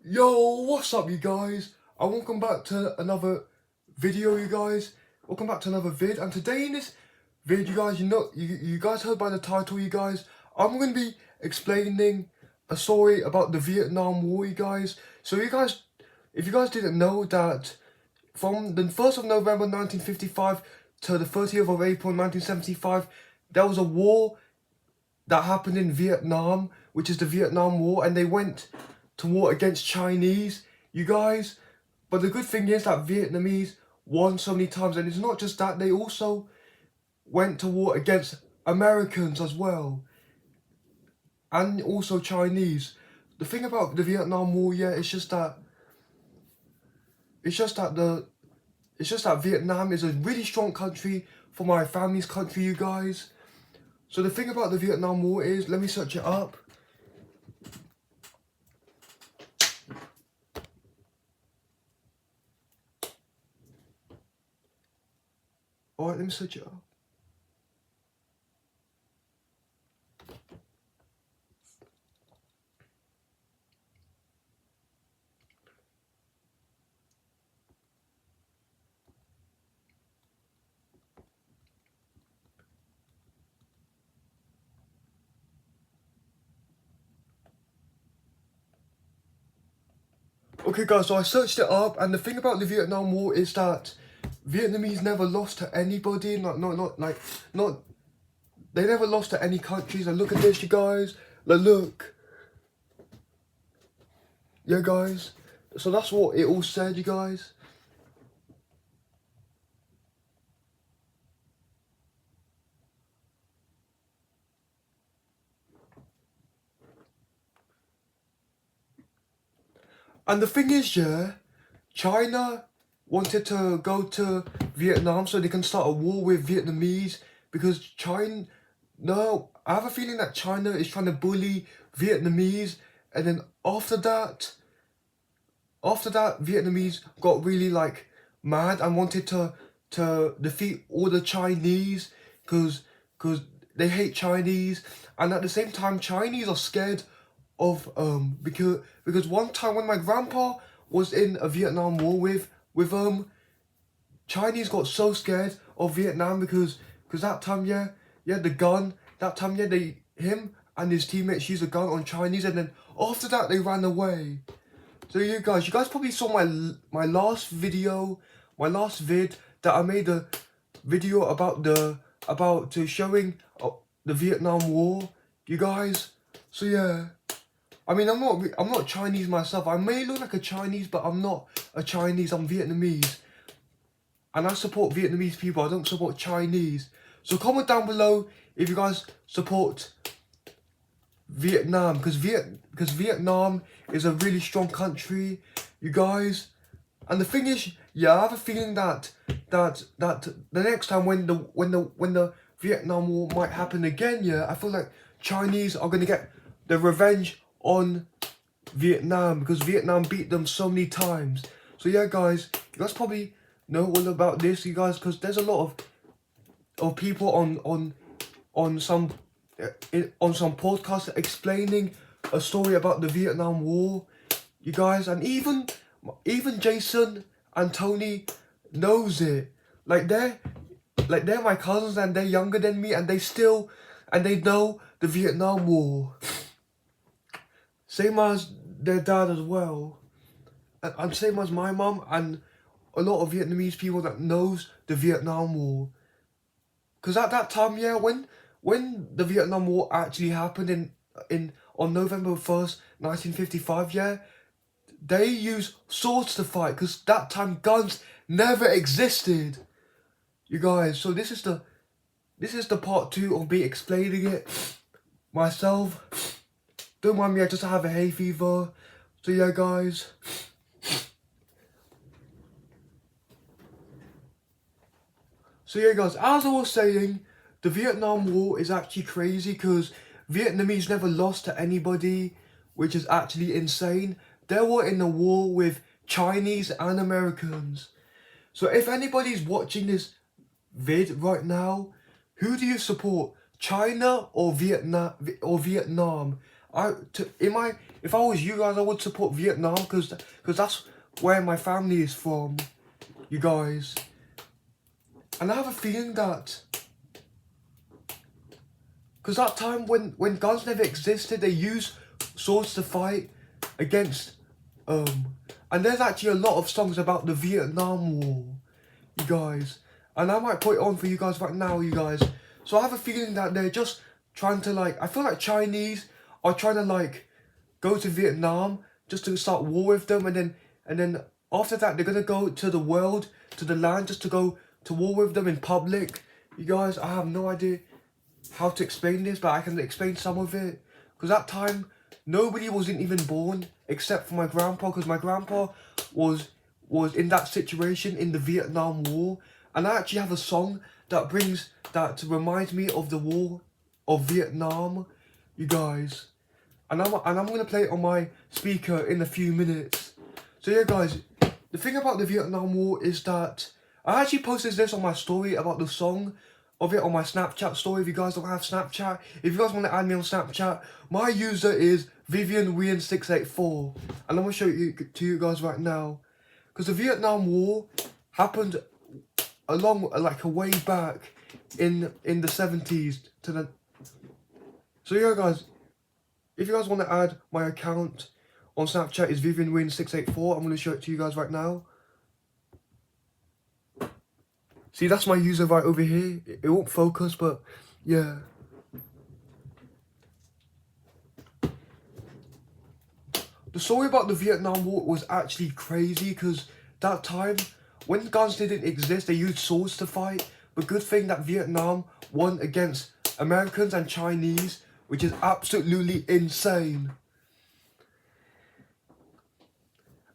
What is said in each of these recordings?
Yo, what's up you guys? And welcome back to another video, you guys. Welcome back to another vid. And today in this vid, you guys, you guys heard by the title, you guys, I'm going to be explaining a story about the Vietnam War, you guys. So you guys, if you guys didn't know that from the 1st of November 1955 to the 30th of April 1975, there was a war that happened in Vietnam, which is the Vietnam War, and they went to war against Chinese, you guys. But the good thing is that Vietnamese won so many times, and it's not just that, they also went to war against Americans as well, and also Chinese. The thing about the Vietnam War, yeah, it's just that Vietnam is a really strong country for my family's country, you guys. So the thing about the Vietnam War is, let me search it up. Alright, let me search it up. Okay guys, so I searched it up, and the thing about the Vietnam War is that Vietnamese never lost to anybody, they never lost to any countries. And look at this, you guys, look. Yeah guys, so that's what it all said, you guys. And the thing is, yeah, China wanted to go to Vietnam so they can start a war with Vietnamese, because I have a feeling that China is trying to bully Vietnamese, and then after that, Vietnamese got really like mad and wanted to defeat all the Chinese, because they hate Chinese, and at the same time Chinese are scared of because one time when my grandpa was in a Vietnam War with Chinese got so scared of Vietnam because that time, yeah, the gun, that time, yeah, him and his teammates used a gun on Chinese, and then after that they ran away. So you guys probably saw my last video, my last vid that I made a video about showing the Vietnam War, you guys. So yeah, I mean, I'm not Chinese myself. I may look like a Chinese, but I'm not a Chinese. I'm Vietnamese, and I support Vietnamese people. I don't support Chinese. So comment down below if you guys support Vietnam, because Vietnam is a really strong country, you guys. And the thing is, yeah, I have a feeling that the next time when the Vietnam War might happen again, yeah, I feel like Chinese are gonna get the revenge on Vietnam, because Vietnam beat them so many times. So yeah guys, you guys probably know all about this, you guys, because there's a lot of people on some podcasts explaining a story about the Vietnam War, you guys, and even Jason and Tony knows it. Like they're my cousins, and they're younger than me, and they know the Vietnam War. Same as their dad as well, and same as my mum and a lot of Vietnamese people that knows the Vietnam War. Because at that time, yeah, when the Vietnam War actually happened on November 1st, 1955, yeah, they used swords to fight, because that time guns never existed, you guys. So this is the part 2 of me explaining it myself. Don't mind me, I just have a hay fever. So yeah guys. So yeah guys, as I was saying, the Vietnam War is actually crazy, because Vietnamese never lost to anybody, which is actually insane. They were in a war with Chinese and Americans. So if anybody's watching this vid right now, who do you support? China or Vietnam? if I was you guys, I would support Vietnam because that's where my family is from, you guys. And I have a feeling that because that time when guns never existed, they used swords to fight against and there's actually a lot of songs about the Vietnam War, you guys. And I might put it on for you guys right now, you guys. So I have a feeling that they're just trying to I feel like Chinese are trying to go to Vietnam just to start war with them, and then after that they're gonna go to the world, to the land, just to go to war with them in public. You guys, I have no idea how to explain this, but I can explain some of it. Because that time, nobody wasn't even born except for my grandpa, because my grandpa was in that situation in the Vietnam War. And I actually have a song that reminds me of the war of Vietnam, you guys. And I'm gonna play it on my speaker in a few minutes. So yeah, guys, the thing about the Vietnam War is that I actually posted this on my story about the song of it on my Snapchat story. If you guys don't have Snapchat, if you guys want to add me on Snapchat, my user is VivianWien684, and I'm gonna show it to you guys right now. Because the Vietnam War happened a way back in the 70s to the. So yeah, guys, if you guys want to add my account on Snapchat, is VivianWin684. I'm going to show it to you guys right now. See, that's my user right over here. It won't focus, but yeah. The story about the Vietnam War was actually crazy because that time, when guns didn't exist, they used swords to fight. But good thing that Vietnam won against Americans and Chinese, which is absolutely insane.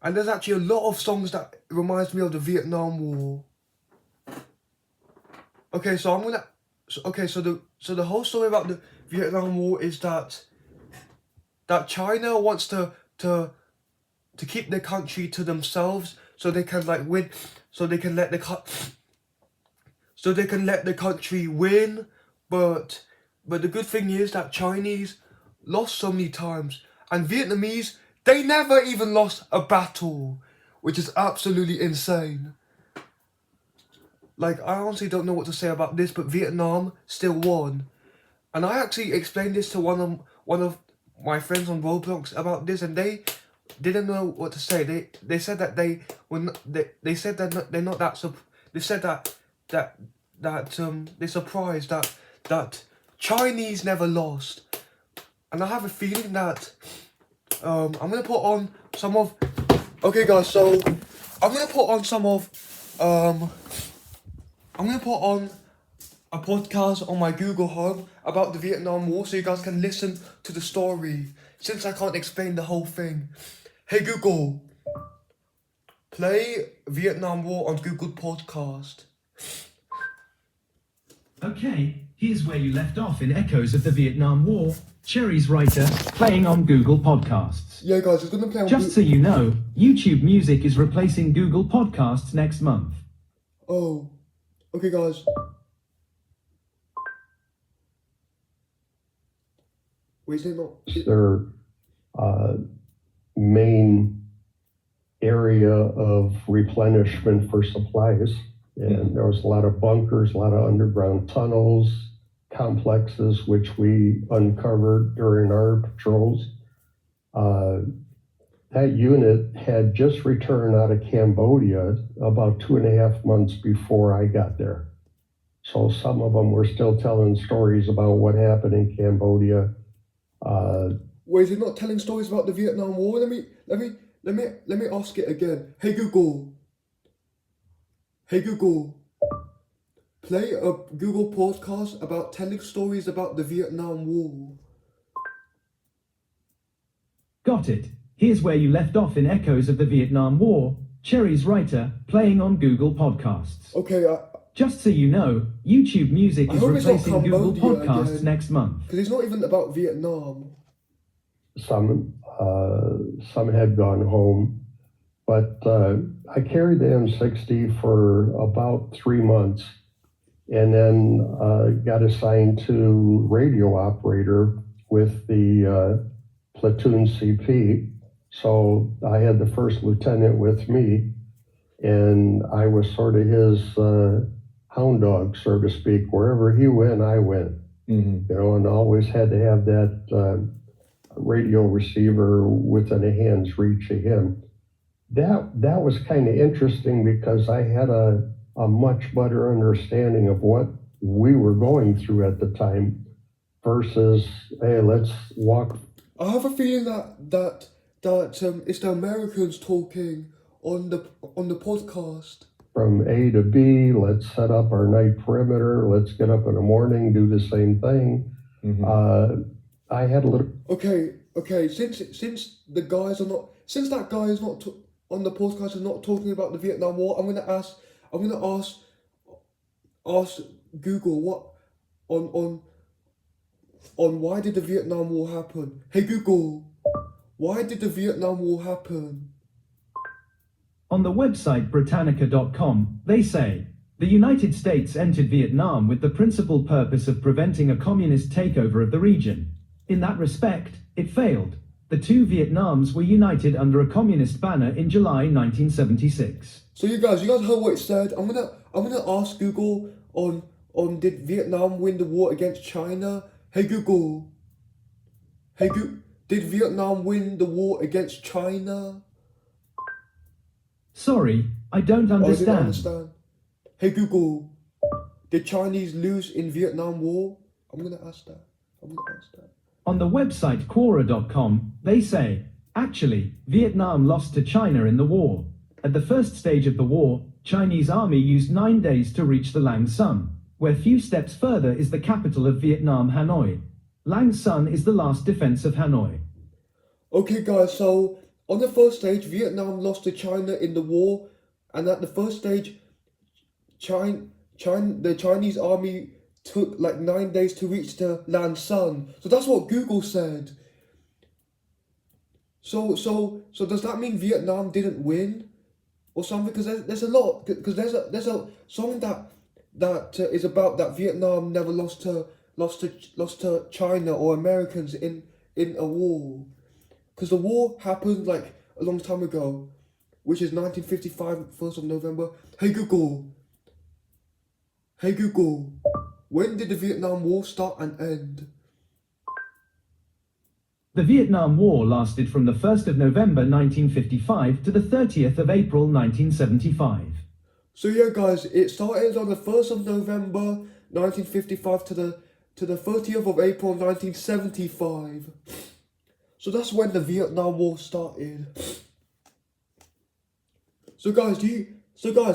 And there's actually a lot of songs that reminds me of the Vietnam War. Okay, so so the whole story about the Vietnam War is that China wants to keep their country to themselves, so they can win, so they can let the country win, but the good thing is that Chinese lost so many times, and Vietnamese, they never even lost a battle, which is absolutely insane. I honestly don't know what to say about this, but Vietnam still won. And I actually explained this to one of my friends on Roblox about this, and they didn't know what to say. They said that they're surprised that Chinese never lost. And I have a feeling that I'm gonna put on some of. Okay, guys, so I'm gonna put on some of I'm gonna put on a podcast on my Google Home about the Vietnam War, so you guys can listen to the story, since I can't explain the whole thing. Hey Google, play Vietnam War on Google Podcast. Okay, here's where you left off in Echoes of the Vietnam War. Cherry's Writer, playing on Google Podcasts. Yeah, guys, it's gonna play on Just so you know, YouTube Music is replacing Google Podcasts next month. Oh, okay, guys. Wait, is it not? Their main area of replenishment for supplies. And there was a lot of bunkers, a lot of underground tunnels, complexes, which we uncovered during our patrols. That unit had just returned out of Cambodia about 2.5 months before I got there. So some of them were still telling stories about what happened in Cambodia. Wait, they're not telling stories about the Vietnam War? Let me ask it again. Hey Google, play a Google podcast about telling stories about the Vietnam War. Got it. Here's where you left off in Echoes of the Vietnam War. Cherry's Writer, playing on Google Podcasts. Okay, Just so you know, YouTube Music is hope it's not replacing Google Cambodia Podcasts again. next month. because it's not even about Vietnam. Some had gone home, but I carried the M60 for about 3 months, and then got assigned to radio operator with the platoon CP. So I had the first lieutenant with me, and I was sort of his hound dog, so to speak. Wherever he went, I went. Mm-hmm. You know, and always had to have that radio receiver within a hand's reach of him. That was kind of interesting because I had a much better understanding of what we were going through at the time versus, hey, let's walk. I have a feeling that it's the Americans talking on the podcast. From A to B, let's set up our night perimeter, let's get up in the morning, do the same thing. Mm-hmm. I had a little. Okay. Since that guy is not on the podcast and not talking about the Vietnam War, I'm gonna ask Google what on why did the Vietnam War happen? Hey Google, why did the Vietnam War happen? On the website Britannica.com, they say, the United States entered Vietnam with the principal purpose of preventing a communist takeover of the region. In that respect, it failed. The two Vietnams were united under a communist banner in July 1976. So you guys heard what it said. I'm gonna ask Google on did Vietnam win the war against China? Hey Google. Did Vietnam win the war against China? Sorry, I don't Oh, I didn't understand. understand. Hey Google, did Chinese lose in Vietnam War? I'm gonna ask that. On the website Quora.com, they say, actually, Vietnam lost to China in the war. At the first stage of the war, Chinese army used 9 days to reach the Lang Son, where few steps further is the capital of Vietnam, Hanoi. Lang Son is the last defense of Hanoi. Okay guys, so on the first stage, Vietnam lost to China in the war, and at the first stage, the Chinese army took like 9 days to reach the Lan Son. So that's what Google said. So does that mean Vietnam didn't win, or something? Because there's a lot. Because there's a song that is about that Vietnam never lost to China or Americans in a war. Because the war happened like a long time ago, which is 1955, 1st of November. Hey Google, when did the Vietnam War start and end? The Vietnam War lasted from the 1st of November 1955 to the 30th of April 1975. So yeah guys, it started on the 1st of November 1955 to the 30th of April 1975. So that's when the Vietnam War started. So guys,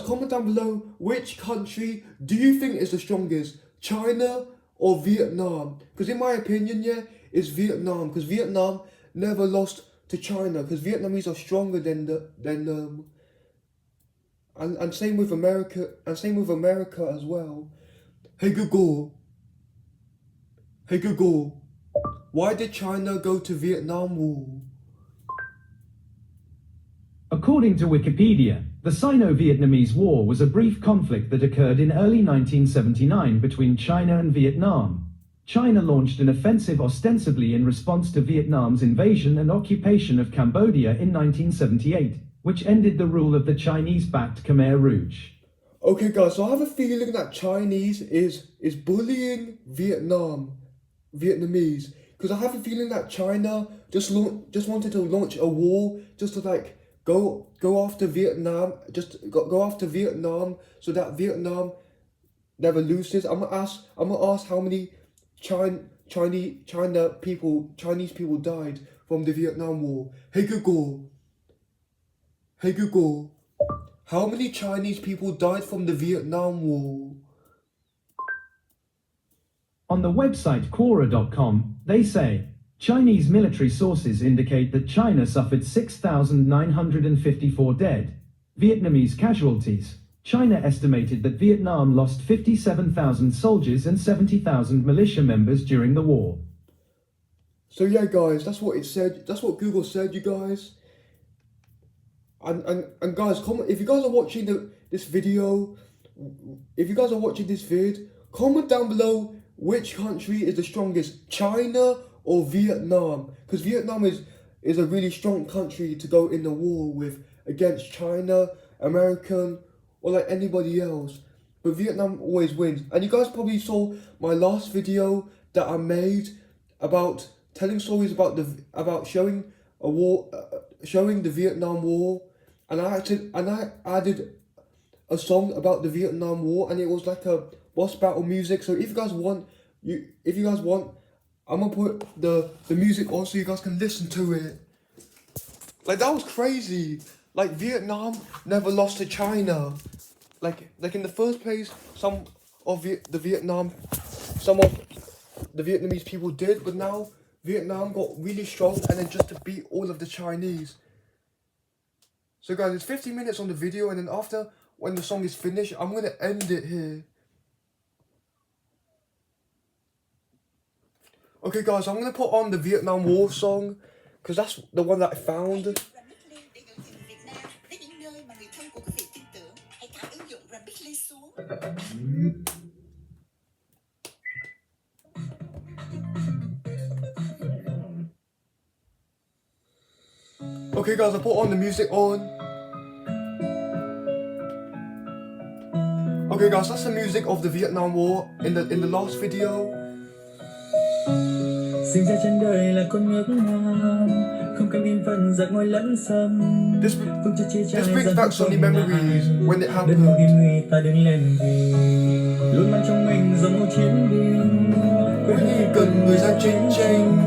comment down below which country do you think is the strongest, China or Vietnam? Because in my opinion, yeah, it's Vietnam. Because Vietnam never lost to China. Because Vietnamese are stronger than them. And same with America. And same with America as well. Hey Google, why did China go to Vietnam War? According to Wikipedia, the Sino-Vietnamese War was a brief conflict that occurred in early 1979 between China and Vietnam. China launched an offensive ostensibly in response to Vietnam's invasion and occupation of Cambodia in 1978, which ended the rule of the Chinese-backed Khmer Rouge. Okay guys, so I have a feeling that Chinese is bullying Vietnamese. Because I have a feeling that China just wanted to launch a war just to like go after Vietnam, go after Vietnam so that Vietnam never loses. I'm gonna ask how many Chinese people died from the Vietnam War. Hey Google, how many Chinese people died from the Vietnam War? On the website Quora.com, they say, Chinese military sources indicate that China suffered 6,954 dead. Vietnamese casualties. China estimated that Vietnam lost 57,000 soldiers and 70,000 militia members during the war. So yeah guys, that's what it said. That's what Google said, you guys. And guys, comment if you guys are watching this video. If you guys are watching this vid, comment down below which country is the strongest, China or Vietnam, because Vietnam is a really strong country to go in the war with against China, American, or like anybody else. But Vietnam always wins. And you guys probably saw my last video that I made about telling stories about showing a war, showing the Vietnam War, and I added a song about the Vietnam War, and it was like a boss battle music. So if you guys want, I'm gonna put the music on so you guys can listen to it. Like, that was crazy. Like, Vietnam never lost to China. Like in the first place, some of the Vietnamese people did, but now Vietnam got really strong, and then just to beat all of the Chinese. So guys, it's 15 minutes on the video, and then after, when the song is finished, I'm gonna end it here. Okay guys, I'm gonna put on the Vietnam War song, because that's the one that I found. Okay guys, I put on the music on. Okay guys, that's the music of the Vietnam War in the last video. Sinh ra trên đời là con ngước ngang, không cần yên phận giặc ngôi lẫn sông. This brings back so many memories when it happened. Ta đứng lên vì luôn mang trong mình dòng máu chiến binh. Khi cần người ra chiến tranh,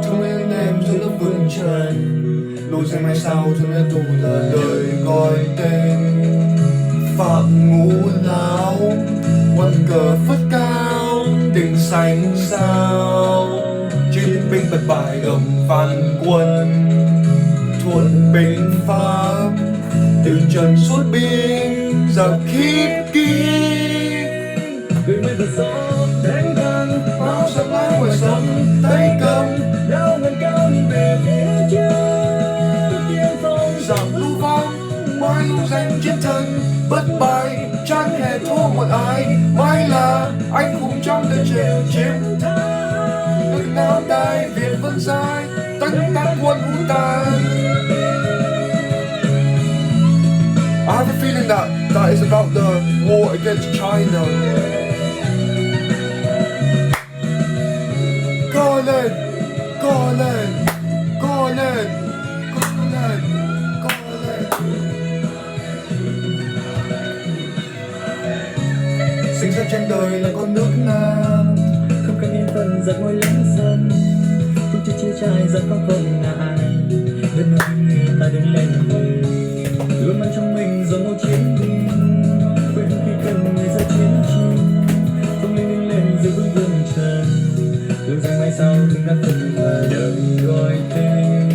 trong anh em giữa lớp vương trần, lối ra mai sau cho nên đủ là lời gọi tên. Phạm ngũ lão, quân cờ phất cao, tình xanh sao. Chiến binh bật bài gầm phản quân, thuận binh pháp, từ trần suốt biên giặc khiếp kín. Người mới vượt gió đánh thắng, Bao sắp lái ngoài sông tay cầm, đao ngân cao nhìn về phía trước. Tiên phong giặc lưu vong, mãi lưu danh chiến thần, bất bại chẳng hề thua một ai. Mãi là anh hùng trong đời trẻ chiến thắng. Nước Nam Đại Việt vươn dài, tất cả quân hung tàn. I have a feeling that is about the war against China. Go lên, go lên, go lên, go lên, go lên. Sinh ra trên đời là con nước Nam, không cần yên phận giặc ngôi lẫn sông. Không chút chia trai giặc không không ngại, đơn nơi người ta đứng lên vì luôn mang trong mình dòng máu chiến binh. Quê hương khi cần người ra chiến tranh, không lên đứng lên giữ vững vương trần. Đường dài mai sau từng đã từng là đời gọi tên.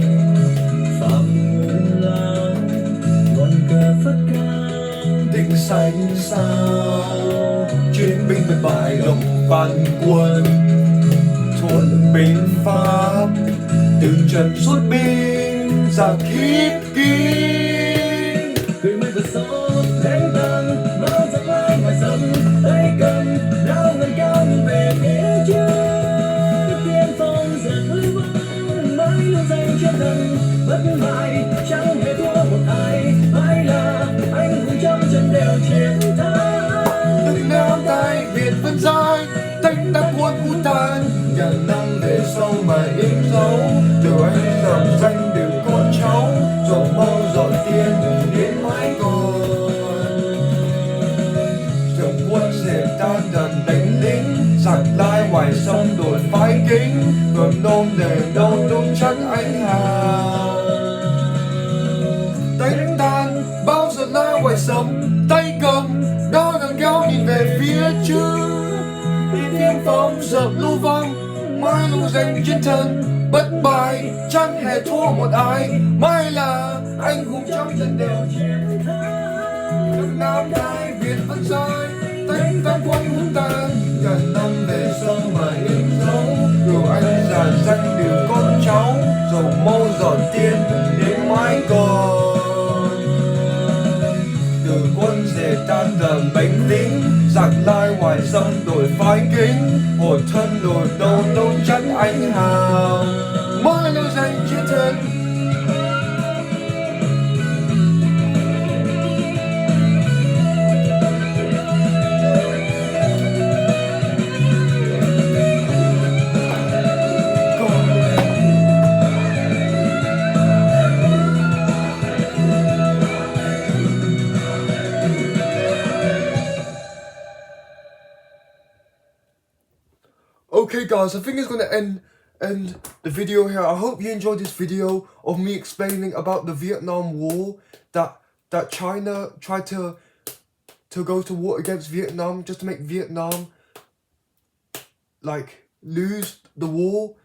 Phạm ngũ lão, ngọn cờ phất cao, tình xanh sao. Chiến binh bật bài gầm phản quân, thuận binh pháp, từ trần suốt biên giặc khiếp kín. cười mới vượt gió đánh thắng, bao giặc lai ngoài sông tay cầm, đao ngân cao nhìn về phía trước. Tiên phong giặc lưu vong, mãi luôn danh chiến thần, bất bại chẳng hề thua một ai. Mãi là anh hùng trong trận đều chiến thắng. Nước Nam Đại Việt vươn dài, đánh đắp quân vũ tàn. Ngàn năm về sau mà in dấu, từ anh dòng danh từ con cháu, dòng máu dọn tiền đến mãi còn. Dòng quân dẹp tan đàn đánh lính, giặc lai ngoài sông đồn phái kính, ngầm nôm để đâu đúng chắc anh hào. Đánh tan bao giờ lai ngoài sông tay cầm, đao ngẩng cao nhìn về phía trước. Tiên phong dập lưu vong, mãi lưu danh chiến thần, bất bại chẳng hề thua một ai. Mãi là anh hùng trong trận đều chiến thắng. Nước Nam Đại Việt vẫn dài, đánh tan quân hung tàn. Ngàn năm về sau mà in dấu, dù anh già danh từ con cháu, dầu mâu giọt tiên đến mãi còn. Từ quân dệt tan đờm bánh lính, giặc lai ngoài sông đổi phái kính, hồn thân đổi đâu đâu tránh anh hào, mỗi lưu danh chiến thân. Okay guys, I think it's gonna end the video here. I hope you enjoyed this video of me explaining about the Vietnam War, that China tried to go to war against Vietnam just to make Vietnam like lose the war.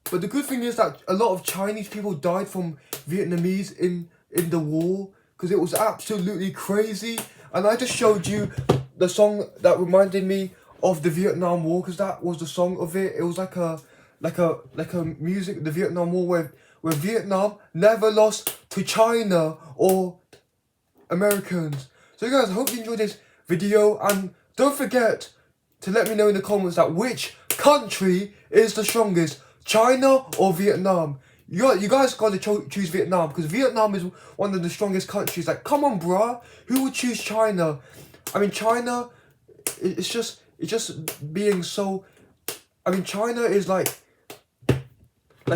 But the good thing is that a lot of Chinese people died from Vietnamese in the war, because it was absolutely crazy. And I just showed you the song that reminded me of the Vietnam War, because that was the song of it. It was like a music, the Vietnam War, where Vietnam never lost to China or Americans. So guys, I hope you enjoyed this video, and don't forget to let me know in the comments that which country is the strongest, China or Vietnam. You guys gotta choose Vietnam, because Vietnam is one of the strongest countries. Like, come on bruh, who would choose China? I mean, China, it's just being so, I mean, China is like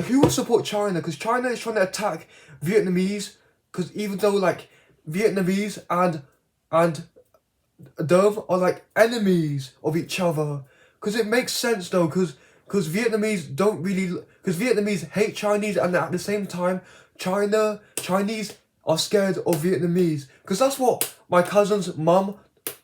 who would support China? Because China is trying to attack Vietnamese, because even though like Vietnamese and Dove are like enemies of each other. Because it makes sense though, because Vietnamese don't really, because Vietnamese hate Chinese, and at the same time Chinese are scared of Vietnamese. Because that's what my cousin's mum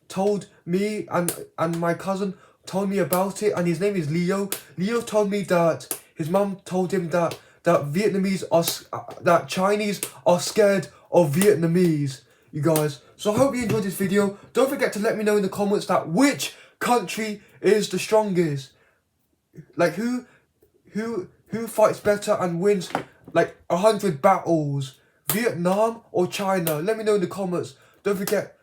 told me, and my cousin told me about it, and his name is Leo. Leo told me that his mum told him that that Chinese are scared of Vietnamese, you guys. So I hope you enjoyed this video. Don't forget to let me know in the comments that which country is the strongest. Like who fights better and wins like 100 battles, Vietnam or China? Let me know in the comments. Don't forget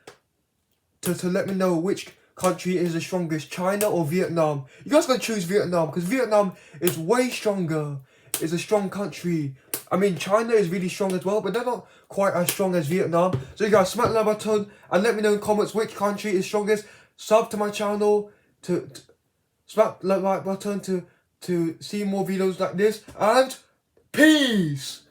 to let me know which country is the strongest, China or Vietnam. You guys gotta choose Vietnam, because Vietnam is way stronger. It's a strong country. I mean, China is really strong as well, but they're not quite as strong as Vietnam. So you guys, smack the like button and let me know in the comments which country is strongest. Sub to my channel, to smack the like button to see more videos like this, and peace.